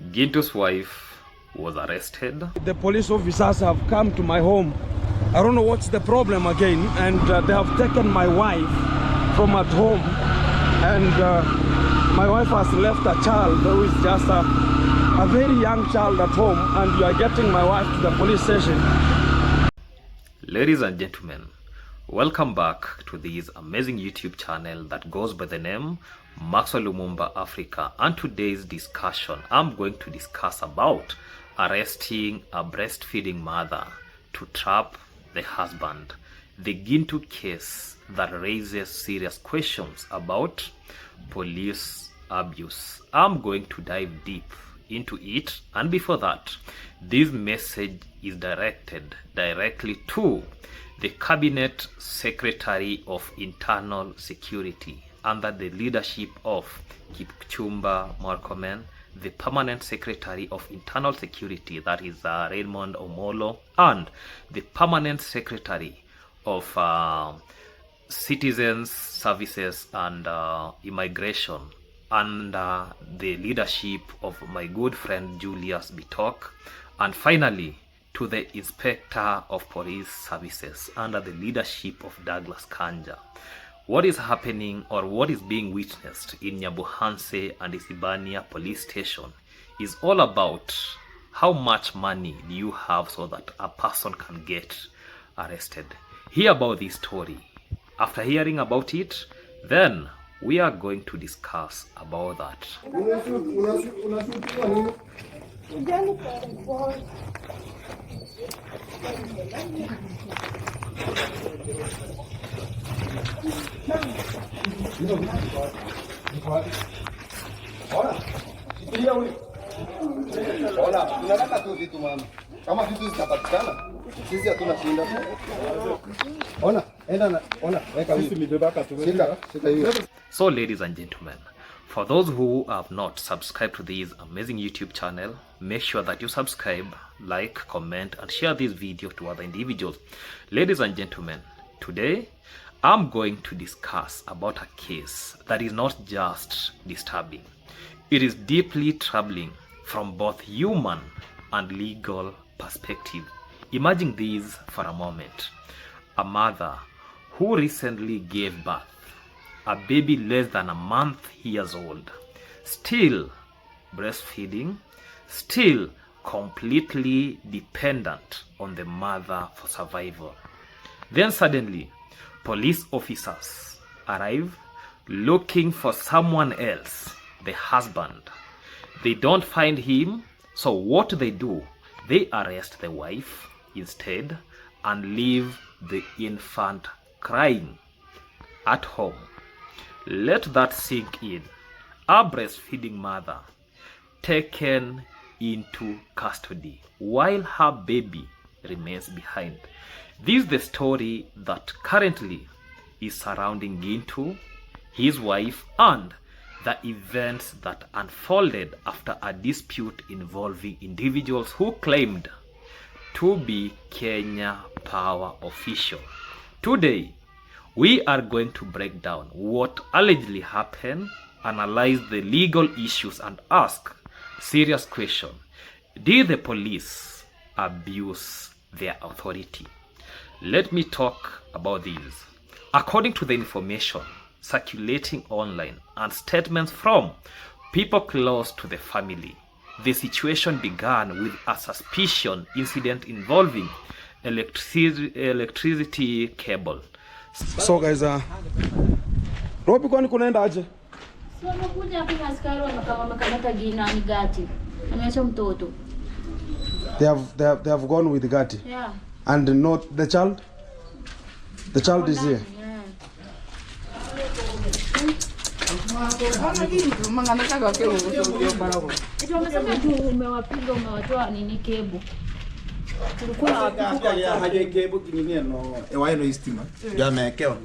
Gintu's wife was arrested. The police officers have come to my home. I don't know what's the problem again, and they have taken my wife from at home, and my wife has left a child who is just a very young child at home, and you are getting my wife to the police station. Ladies and gentlemen, welcome back to this amazing YouTube channel that goes by the name Maxwell Lumumba Africa. And today's discussion, I'm going to discuss about arresting a breastfeeding mother to trap the husband. The Gintu case that raises serious questions about police abuse. I'm going to dive deep into it, and before that, this message is directed directly to the Cabinet Secretary of Internal Security under the leadership of Kipchumba Murkomen, the Permanent Secretary of Internal Security, that is Raymond Omolo, and the Permanent Secretary of Citizens Services and Immigration, under the leadership of my good friend Julius Bitok, and finally to the Inspector of Police Services under the leadership of Douglas Kanja. What is happening, or what is being witnessed in Nyabuhanse and Isibania police station, is all about how much money do you have so that a person can get arrested. Hear about this story. After hearing about it, then we are going to discuss about that. So ladies and gentlemen, for those who have not subscribed to this amazing YouTube channel, make sure that you subscribe, like, comment, and share this video to other individuals. Ladies and gentlemen, today I'm going to discuss about a case that is not just disturbing. It is deeply troubling from both human and legal perspective. Imagine this for a moment. A mother who recently gave birth, a baby less than a month years old, still breastfeeding, still completely dependent on the mother for survival. Then suddenly, police officers arrive looking for someone else, the husband. They don't find him, so what do? They arrest the wife instead and leave the infant crying at home. Let that sink in. A breastfeeding mother taken into custody while her baby remains behind. This is the story that currently is surrounding Gintu, his wife, and the events that unfolded after a dispute involving individuals who claimed to be Kenya Power official. Today, we are going to break down what allegedly happened, analyze the legal issues, and ask serious questions. Did the police abuse their authority? Let me talk about this. According to the information circulating online and statements from people close to the family, the situation began with a suspicion incident involving electricity cable. So guys, Robi kwani kunaenda aje? So nakuja hapo askari wamekamata Gina ni Gati. Ameacha mtoto. They have gone with Gati. Yeah. And not the child? The child is here. Yeah. Umewapiga umewatoa nini kebo? Tulikuwa haja kebo kinini no ewaye no istima. Yamekewa.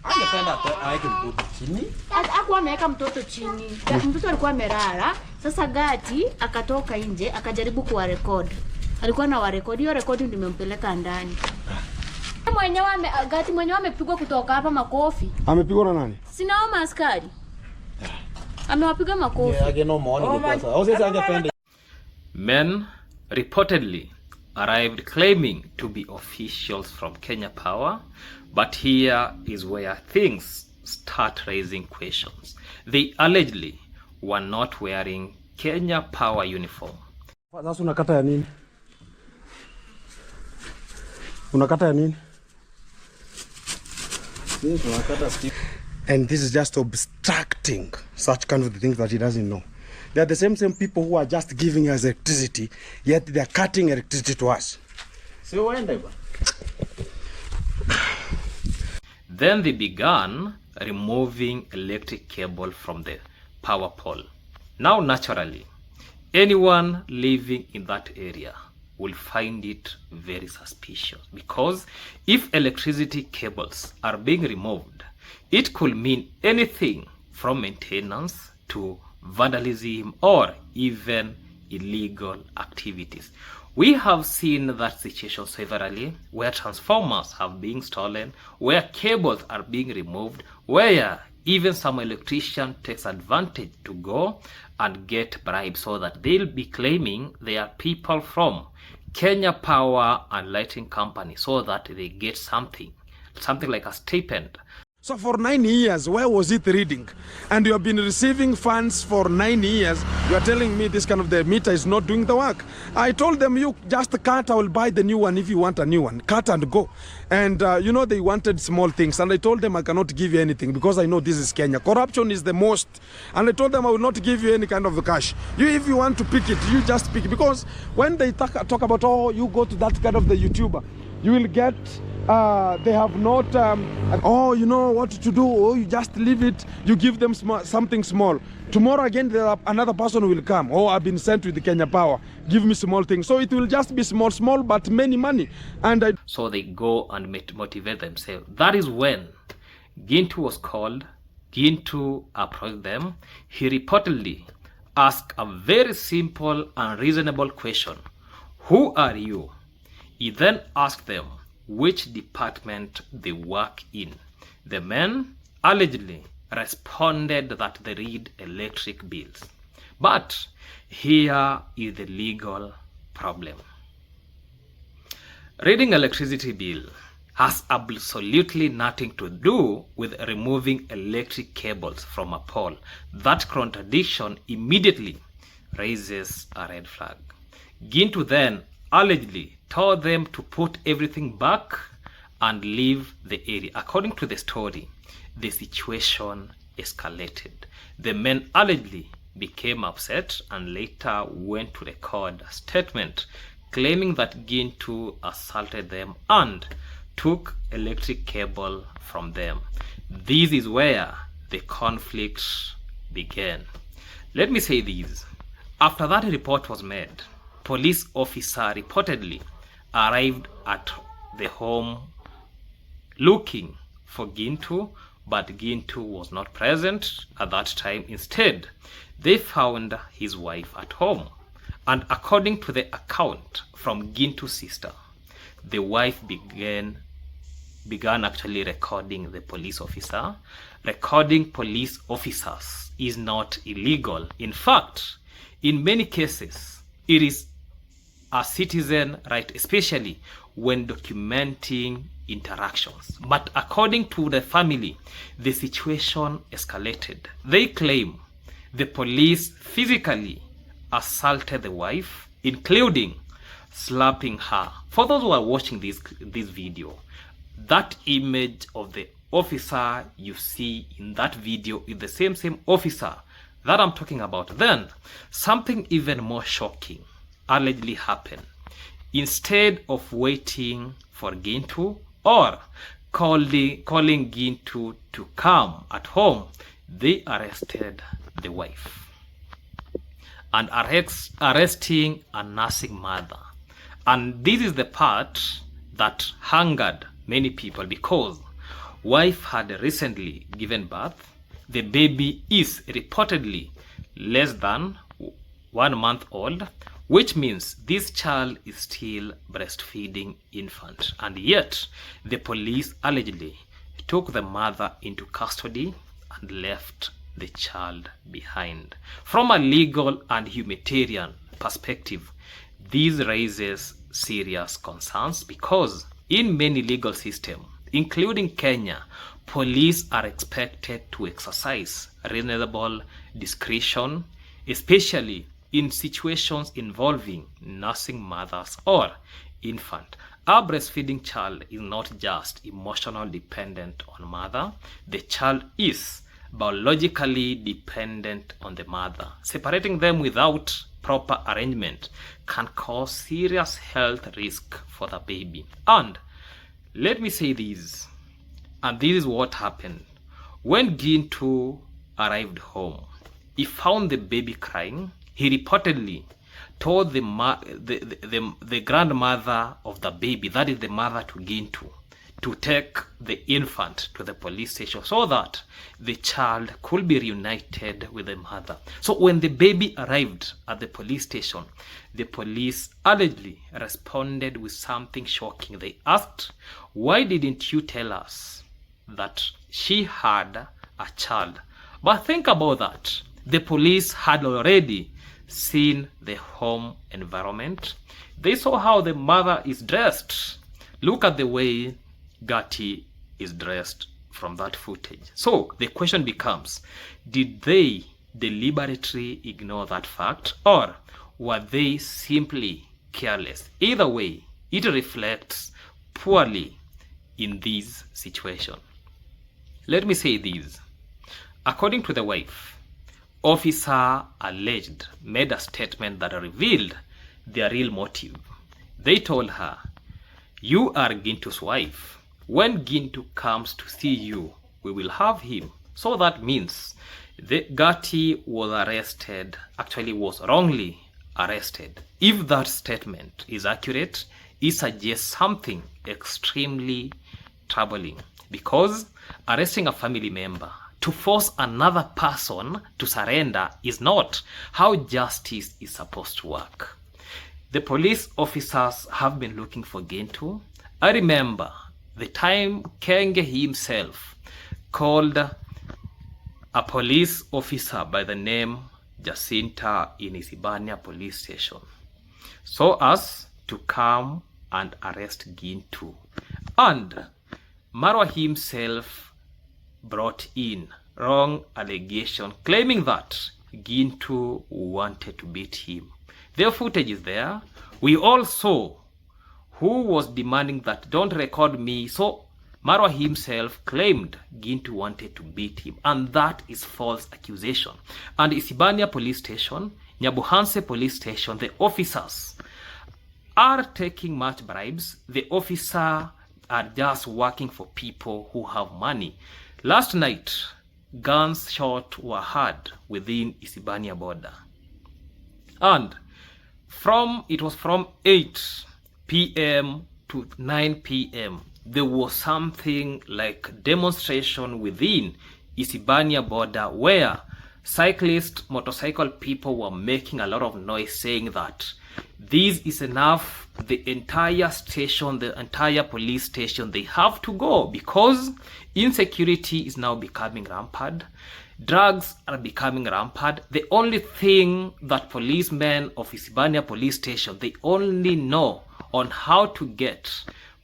Angependa aweke mtoto chini. Hakuwa ameweka mtoto chini. Mtoto alikuwa amelala. Sasa Gati akatoka nje akajaribu kuwa record. Alikuwa na wa record. Hiyo record ndio nimempeleka ndani. Gati mwenyewe amepigwa kutoka hapa makofi. Amepigwa na nani? Sinaoma askari. Amewapiga makofi. Men reportedly arrived claiming to be officials from Kenya Power, but here is where things start raising questions. They allegedly were not wearing Kenya Power uniform. Sasa unakata ya nini? Unakata ya nini? And this is just obstructing such kind of things that he doesn't know. They are the same people who are just giving us electricity, yet they are cutting electricity to us. Then they began removing electric cable from the power pole. Now naturally, anyone living in that area will find it very suspicious, because if electricity cables are being removed, it could mean anything from maintenance to vandalism or even illegal activities. We have seen that situation severally, where transformers have been stolen, where cables are being removed, where even some electrician takes advantage to go and get bribes so that they'll be claiming they are people from Kenya Power and Lighting Company so that they get something like a stipend. So for 9 years, where was it reading? And you have been receiving funds for 9 years. You are telling me this kind of the meter is not doing the work. I told them, you just cut, I will buy the new one if you want a new one. Cut and go. And you know, they wanted small things. And I told them I cannot give you anything because I know this is Kenya. Corruption is the most. And I told them I will not give you any kind of cash. You, if you want to pick it, you just pick it. Because when they talk about, oh, you go to that kind of the YouTuber, you will get... they have not, oh, you know what to do, oh, you just leave it, you give them something small. Tomorrow again, another person will come, oh, I've been sent with the Kenya Power, give me small things. So it will just be small, but many money. And so they go and motivate themselves. That is when Gintu was called. Gintu approached them. He reportedly asked a very simple and reasonable question. Who are you? He then asked them which department they work in. The men allegedly responded that they read electric bills. But here is the legal problem. Reading electricity bill has absolutely nothing to do with removing electric cables from a pole. That contradiction immediately raises a red flag. Gintu then allegedly told them to put everything back and leave the area. According to the story, the situation escalated. The men allegedly became upset and later went to record a statement claiming that Gintu assaulted them and took electric cable from them. This is where the conflict began. Let me say this. After that report was made, police officer reportedly arrived at the home looking for Gintu, but Gintu was not present at that time. Instead, they found his wife at home. And according to the account from Gintu's sister, the wife began actually recording the police officer. Recording police officers is not illegal. In fact, in many cases, it is a citizen right, especially when documenting interactions. But according to the family, the situation escalated. They claim the police physically assaulted the wife, including slapping her. For those who are watching this video, that image of the officer you see in that video is the same officer that I'm talking about. Then something even more shocking allegedly happened. Instead of waiting for Gintu or calling Gintu to come at home, they arrested the wife and arresting a nursing mother. And this is the part that angered many people, because wife had recently given birth. The baby is reportedly less than 1 month old, which means this child is still breastfeeding infant. And yet the police allegedly took the mother into custody and left the child behind. From a legal and humanitarian perspective, this raises serious concerns because in many legal systems, including Kenya, police are expected to exercise reasonable discretion, especially in situations involving nursing mothers or infant. A breastfeeding child is not just emotionally dependent on mother, the child is biologically dependent on the mother. Separating them without proper arrangement can cause serious health risk for the baby. And let me say this, and this is what happened. When Gintu arrived home, he found the baby crying. He reportedly told the grandmother of the baby, that is the mother to Gintu, to take the infant to the police station so that the child could be reunited with the mother. So when the baby arrived at the police station, the police allegedly responded with something shocking. They asked, "Why didn't you tell us that she had a child?" But think about that. The police had already seen the home environment. They saw how the mother is dressed. Look at the way Gatti is dressed from that footage. So the question becomes, did they deliberately ignore that fact, or were they simply careless? Either way, it reflects poorly in this situation. Let me say this. According to the wife, officer alleged made a statement that revealed their real motive. They told her, "You are Gintu's wife. When Gintu comes to see you, we will have him." So that means the Gatti was arrested, actually was wrongly arrested. If that statement is accurate, it suggests something extremely troubling, because arresting a family member to force another person to surrender is not how justice is supposed to work. The police officers have been looking for Gintu. I remember the time Kenge himself called a police officer by the name Jacinta in Isibania police station so as to come and arrest Gintu. And Marwa himself brought in wrong allegation claiming that Gintu wanted to beat him. Their footage is there. We all saw who was demanding that don't record me. So Marwa himself claimed Gintu wanted to beat him, and that is false accusation. And Isibania police station, Nyabuhanse police station, the officers are taking much bribes. The officers are just working for people who have money. Last night, gunshots were heard within Isibania border. And it was from 8 p.m. to 9 p.m. there was something like demonstration within Isibania border where cyclists, motorcycle people were making a lot of noise saying that this is enough. The entire station, the entire police station, they have to go because insecurity is now becoming rampant. Drugs are becoming rampant. The only thing that policemen of Isibania police station, they only know on how to get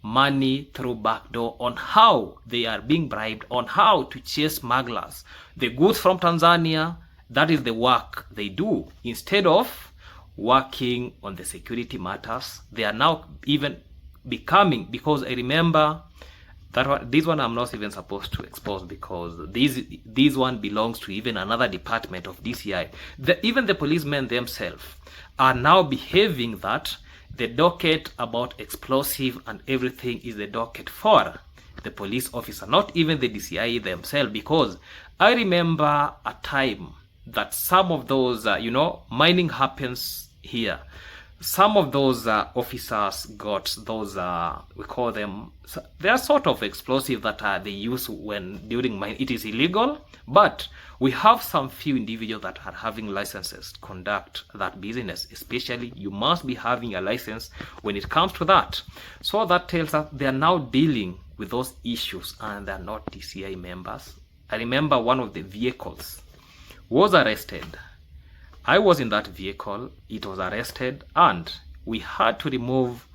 money through backdoor, on how they are being bribed, on how to chase smugglers. The goods from Tanzania, that is the work they do. Instead of working on the security matters, they are now even becoming, because I remember this one I'm not even supposed to expose because this one belongs to even another department of DCI. Even the policemen themselves are now behaving that the docket about explosive and everything is the docket for the police officer, not even the DCI themselves, because I remember a time that some of those, mining happens here. Some of those officers got those, we call them, they are sort of explosive that they use when during mine. It is illegal, but we have some few individuals that are having licenses to conduct that business. Especially, you must be having a license when it comes to that. So that tells us they are now dealing with those issues and they are not DCI members. I remember one of the vehicles was arrested. I was in that vehicle. It was arrested, and we had to remove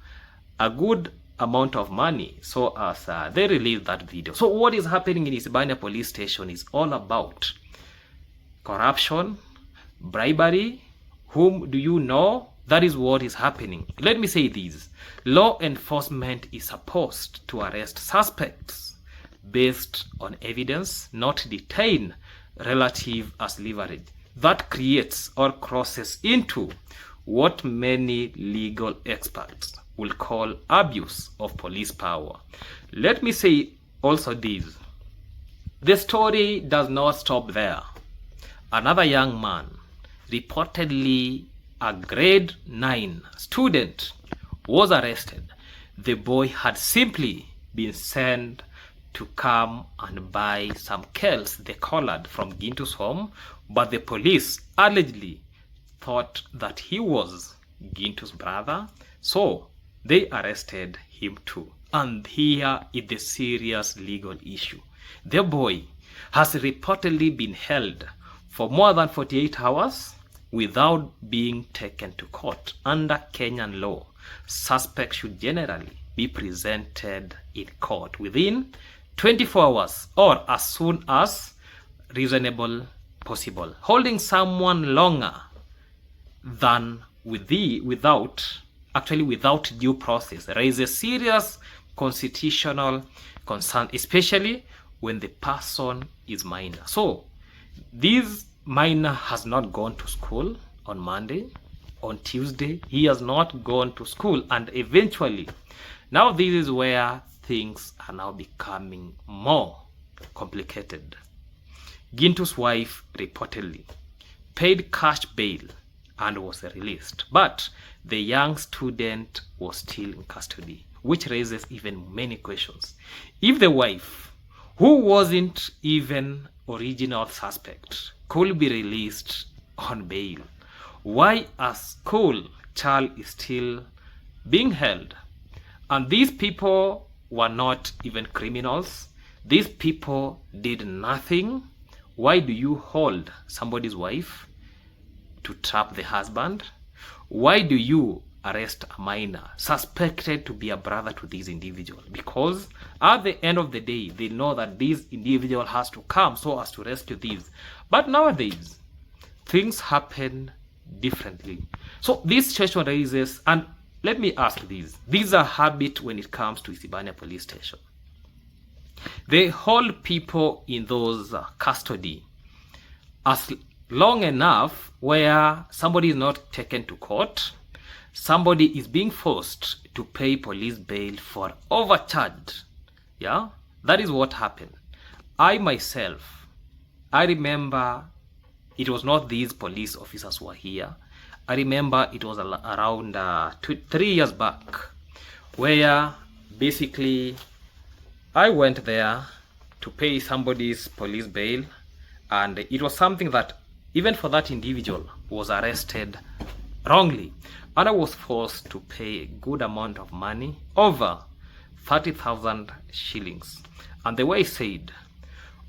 a good amount of money so as they released that video. So what is happening in Isibania police station is all about corruption, bribery. Whom do you know? That is what is happening. Let me say this. Law enforcement is supposed to arrest suspects based on evidence, not detain relative as leverage. That creates or crosses into what many legal experts will call abuse of police power. Let me say also this. The story does not stop there. Another young man, reportedly a grade 9 student, was arrested. The boy had simply been sent to come and buy some kales they collared from Gintu's home, but the police allegedly thought that he was Gintu's brother, so they arrested him too. And here is the serious legal issue. The boy has reportedly been held for more than 48 hours without being taken to court. Under Kenyan law, suspects should generally be presented in court within 24 hours or as soon as reasonable possible. Holding someone longer than without due process raises serious constitutional concern, especially when the person is minor. So this minor has not gone to school on Monday. On Tuesday, he has not gone to school, and eventually, now this is where things are now becoming more complicated. Gintu's wife reportedly paid cash bail and was released, but the young student was still in custody, which raises even many questions. If the wife, who wasn't even original suspect, could be released on bail, why a school child is still being held? And these people were not even criminals. These people did nothing. Why do you hold somebody's wife to trap the husband? Why do you arrest a minor suspected to be a brother to this individual? Because at the end of the day, they know that this individual has to come so as to rescue these. But nowadays, things happen differently. So this situation raises, and let me ask this. These are habits when it comes to Isibania police station. They hold people in those custody as long enough where somebody is not taken to court, somebody is being forced to pay police bail for overcharge. Yeah, that is what happened. I myself, I remember it was not these police officers who were here. I remember it was around 3 years back, where basically I went there to pay somebody's police bail, and it was something that even for that individual was arrested wrongly, and I was forced to pay a good amount of money, over 30,000 shillings. And the way I said,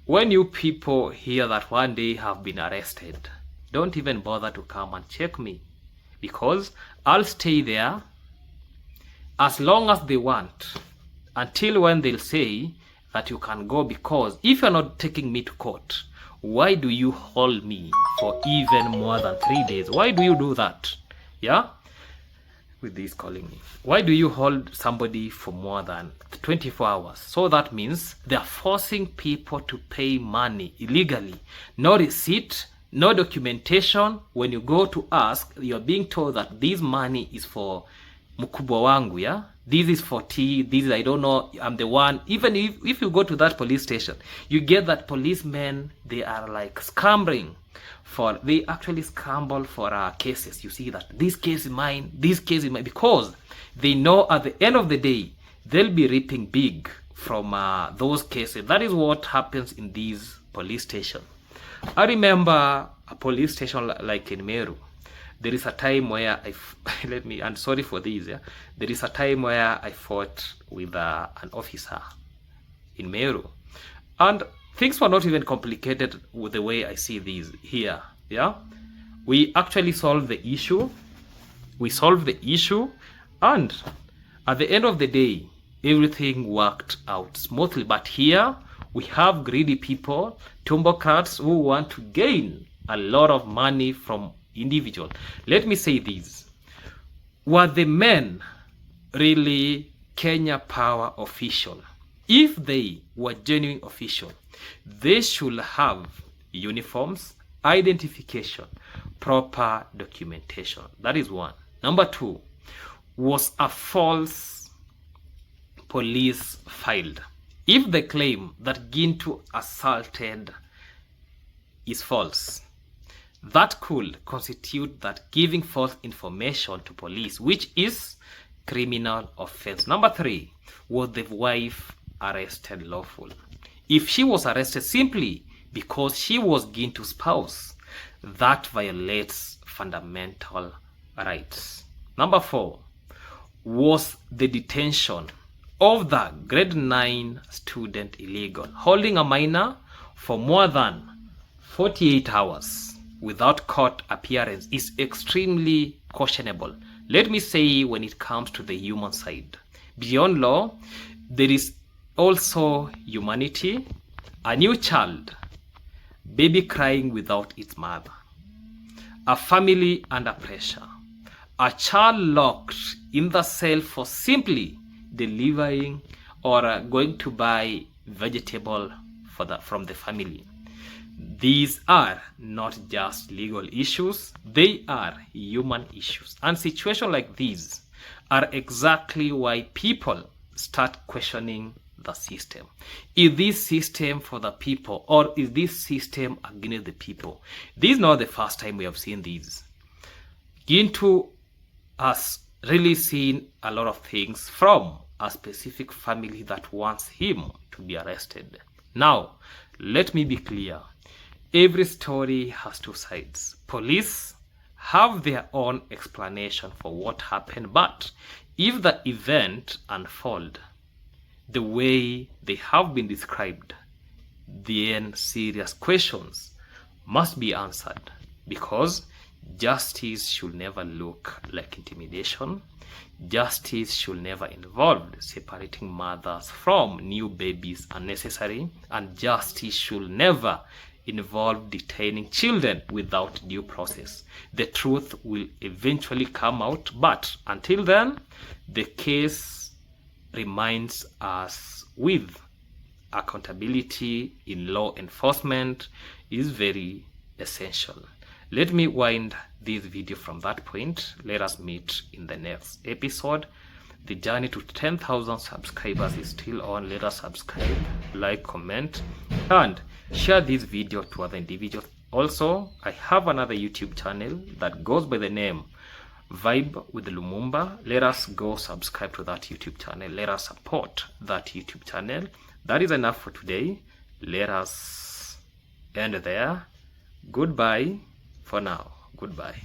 when you people hear that one day have been arrested, don't even bother to come and check me, because I'll stay there as long as they want, until when they'll say that you can go, because if you're not taking me to court, why do you hold me for even more than 3 days? Why do you do that? Yeah? With this calling me. Why do you hold somebody for more than 24 hours? So that means they're forcing people to pay money illegally. No receipt, no documentation. When you go to ask, you're being told that this money is for mkubwa wangu, yeah? This is for tea, this is, I don't know, I'm the one. Even if you go to that police station, you get that policemen, they are like scampering for, they actually scramble for cases. You see that this case is mine, this case is mine, because they know at the end of the day, they'll be reaping big from those cases. That is what happens in these police stations. I remember a police station like in Meru. There is a time where and sorry for this, yeah? There is a time where I fought with an officer in Meru. And things were not even complicated with the way I see these here. Yeah, we actually solved the issue. We solved the issue, and at the end of the day, everything worked out smoothly. But here we have greedy people, tumbocrats, who want to gain a lot of money from individuals. Let me say this: were the men really Kenya Power official? If they were genuine official, they should have uniforms, identification, proper documentation. That is one. Number two, was a false police filed? If the claim that Gintu assaulted is false, that could constitute that giving false information to police, which is criminal offense. Number three, was the wife arrested lawful? If she was arrested simply because she was Gintu's spouse, that violates fundamental rights. Number four, was the detention of the grade 9 student illegal? Holding a minor for more than 48 hours without court appearance is extremely questionable. Let me say, when it comes to the human side, beyond law, there is also humanity. A new child, baby crying without its mother, a family under pressure, a child locked in the cell for simply delivering or going to buy vegetable from the family. These are not just legal issues, they are human issues. And situations like these are exactly why people start questioning the system. Is this system for the people, or is this system against the people? This is not the first time we have seen these. Gintu has really seen a lot of things from a specific family that wants him to be arrested. Now, let me be clear. Every story has two sides. Police have their own explanation for what happened, but if the event unfolds the way they have been described, then serious questions must be answered, because justice should never look like intimidation. Justice should never involve separating mothers from new babies unnecessary, and justice should never involve detaining children without due process. The truth will eventually come out, but until then, the case reminds us with accountability in law enforcement is very essential. Let me wind this video from that point. Let us meet in the next episode. The journey to 10,000 subscribers is still on. Let us subscribe, like, comment, and share this video to other individuals. Also, I have another YouTube channel that goes by the name Vibe with Lumumba. Let us go subscribe to that YouTube channel. Let us support that YouTube channel. That is enough for today. Let us end there. Goodbye for now. Goodbye.